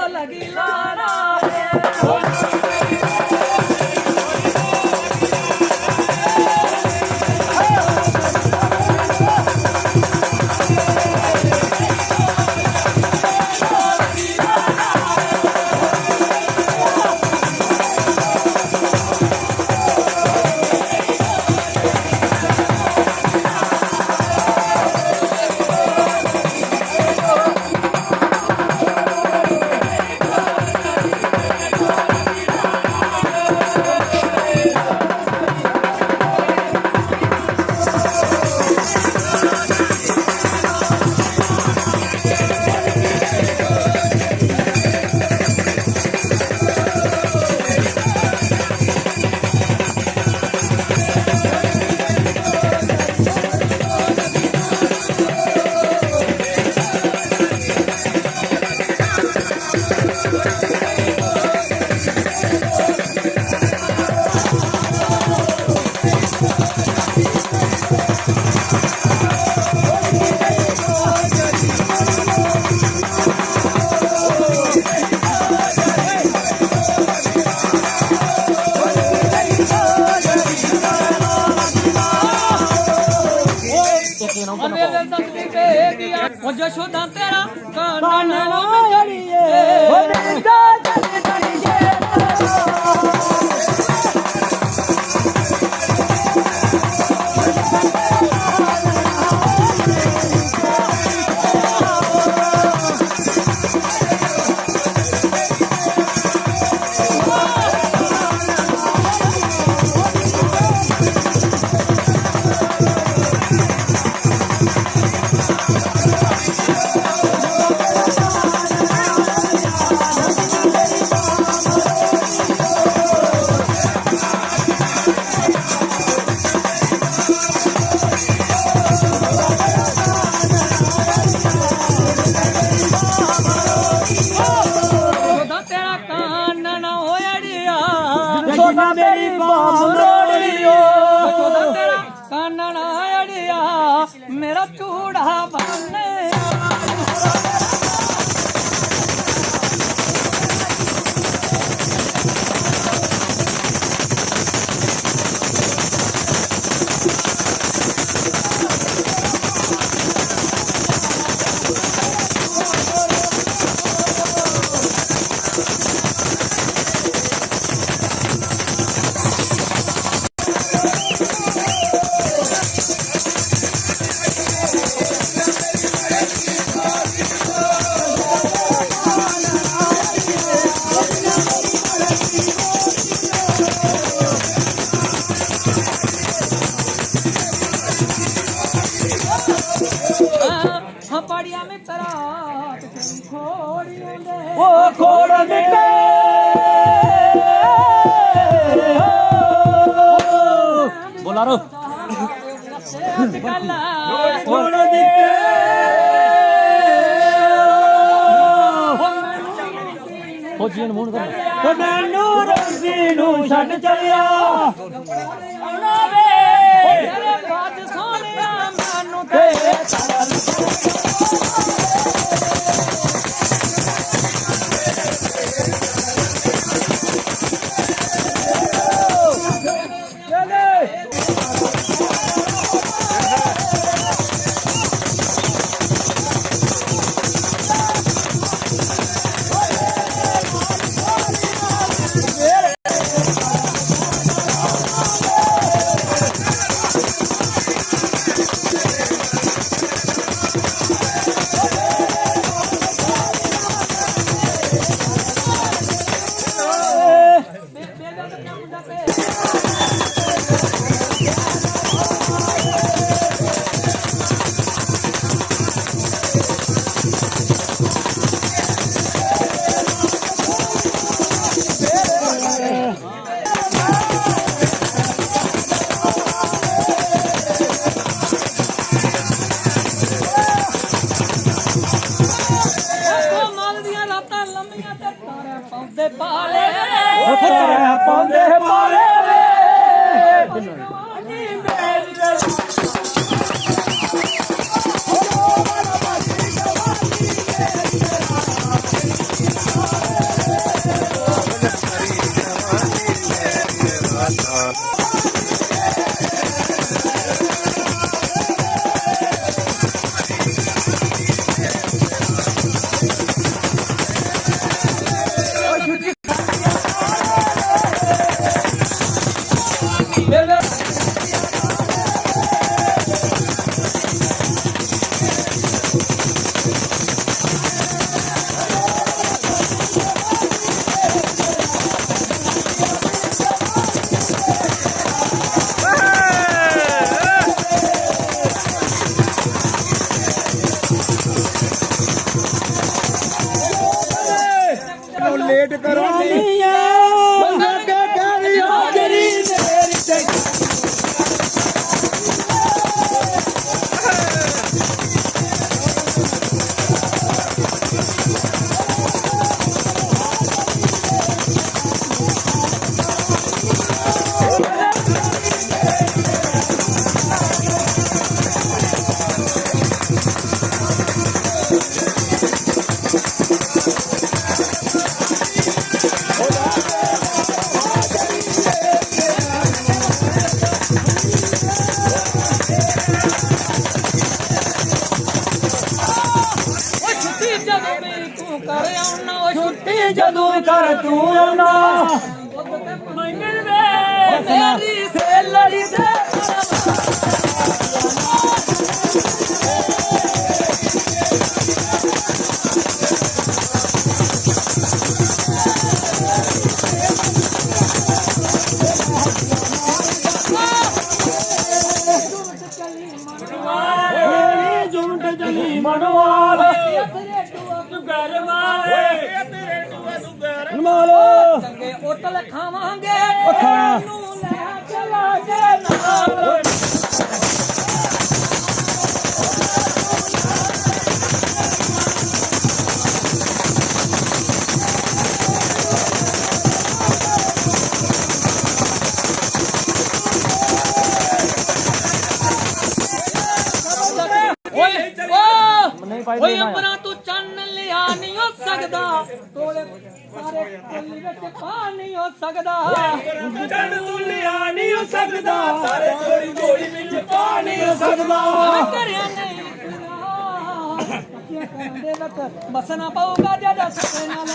लगी लाना जशोदा तेरा काना मेरी बाबरोड़ियो तेरा कानना अड़िया मेरा चूड़ा बनने पड़िया में तरात ओ खोड़ मिटे बोला रो खोड़ मिटे फौजियन मून कर तो मैनू रंगी नू छड़ चलिया तेरे बाज सोनिया मैनू ते ਲੇਟ ਕਰੋ ਨਹੀਂ ਆ ਲੱਗੇ ਕਰੀ ਹਾਜ਼ਰੀ ਮੇਰੀ ਤੇ ਛੁੱਟੀ ਜਦੋਂ ਕਰ ਤੂੰ ਆਉਣਾ ਮੇਰੀ ਸੇਲੜੀ ਦੇ ਜੁੰਟ ਚਲੀ ਮਨਵਾਲ ਚੰਗੇ ਉਤਲ ਖਾਵਾਂਗੇ ਖਾਣਾ ਨੂੰ ਲੈ ਚਲਾਂਗੇ ਨਾਲ ਓਏ ਅੰਬਰਾਂ ਤੂੰ ਚੰਨ ਲਿਆ ਨਹੀਂ ਹੋ ਸਕਦਾ ਤੋਲੇ ਸਾਰੇ ਕੋਲੀ ਵਿੱਚ ਪਾ ਨਹੀਂ ਹੋ ਸਕਦਾ ਚੰਨ ਤੂੰ ਲਿਆ ਨਹੀਂ ਹੋ ਸਕਦਾ ਸਾਰੇ ਚੋਰੀ ਗੋਲੀ ਵਿੱਚ ਪਾ ਨਹੀਂ ਹੋ ਸਕਦਾ ਕਰਿਆ ਨਹੀਂ ਕੀ ਕਰਦੇ ਵਕਤ ਬਸਣਾ ਪਊਗਾ ਜਦ ਸਤੇ ਨਾਲ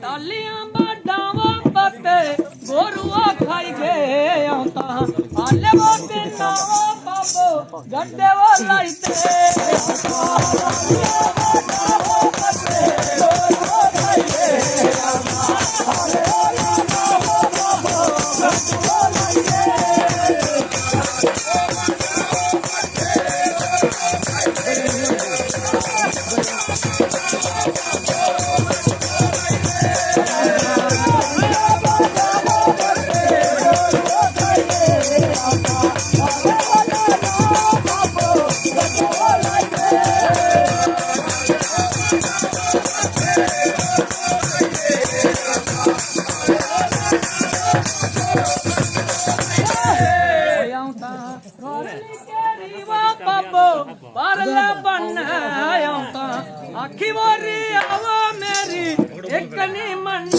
ਤਾਲੀਆਂ ਬਾਡਾਵਾਂ ਪੱਤੇ ਗੋਰੂਆ ਖਾਈ ਗਏ ਆਉਂਦਾ ਆਲੇ ਮੋਤੇ ਨਾਵਾ ਬਾਬੋ ਗੱਡੇ ਵਾਲਾਈ ਤੇ परला बन आऊं आखी बोरी आवा मेरी एक नी मन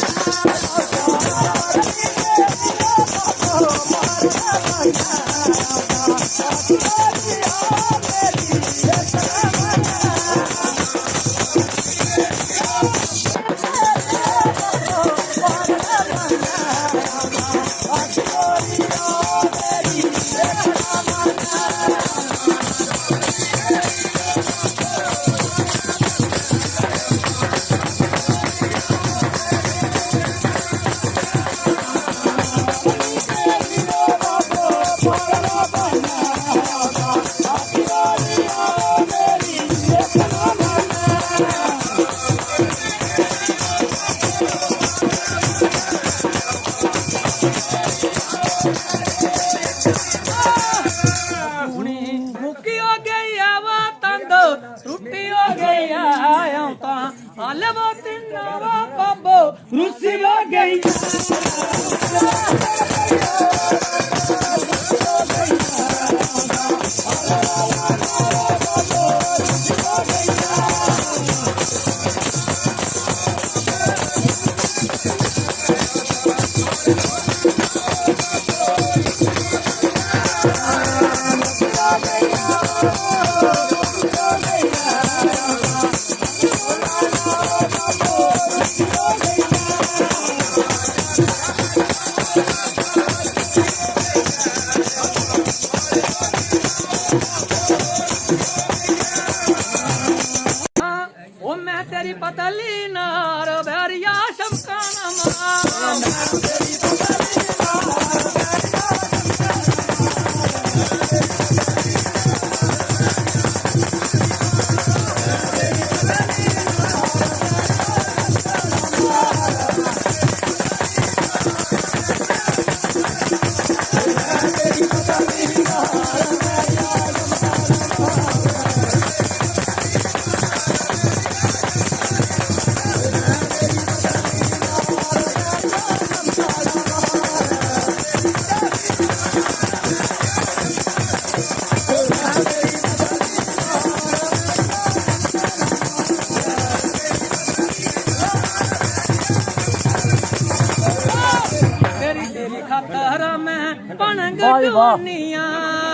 ਗਡਵਾਨੀਆਂ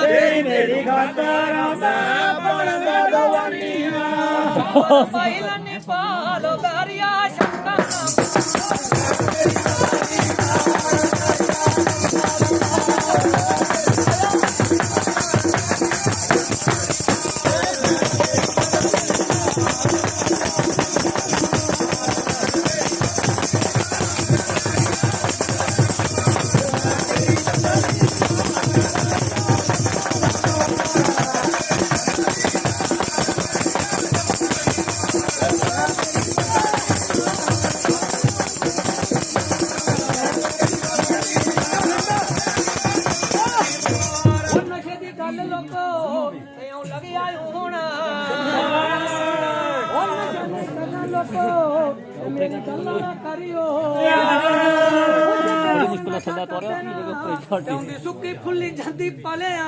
ਤੇਰੀ ਮੇਰੀ ਖਾਤਰਾਂ ਮੈਂ ਬਣਦਾ ਦਵਾਨੀਆਂ ਪਹਿਲਾਂ ਨੀ ਪਾਲੋ ਦਰਿਆ ਸ਼ੰਕਾ ਨਸ਼ੇ ਦੀ ਗੱਲ ਲੋਕੋ ਇਉਂ ਲੱਗਿਆ ਹੁਣ ਉਹ ਨਸ਼ੇ ਦੀ ਗੱਲ ਲੋਕੋ ਮੇਰੀ ਗੱਲ ਨਾ ਕਰਿਓ ਮੁਸ਼ਕਲ ਸਦਾ ਤੋਰਿਆ ਚਾਹੁੰਦੀ ਸੁੱਕੀ ਫੁੱਲੀ ਜਾਂਦੀ ਪਲਿਆ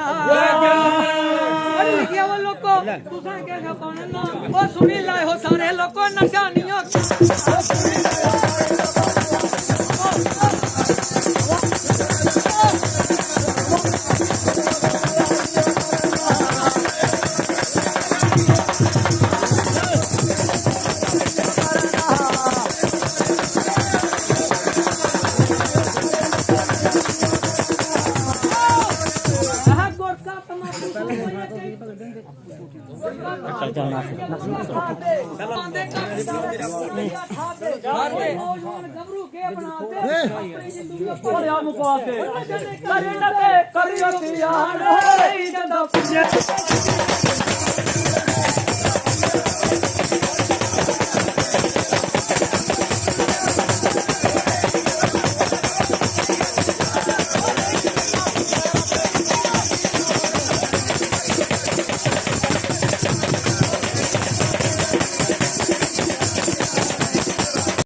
ਅਰੇ ਕੀ ਉਹ ਲੋਕੋ ਤੁਸੀਂ ਕਿਹਾ ਪਾਣਾ ਉਹ ਸੁਣੀ ਲਾਏ ਹੋ ਸਾਰੇ ਲੋਕੋ ਨਸ਼ਾ ਨਹੀਂ ਹੋ ਗੱਭਰੂ ਕੇ ਬਣਾਤੇ ਕਰੀ ਨਾ ਤੇ ਕਰਿਓ ਧਿਆਨ ਜਾਂਦਾ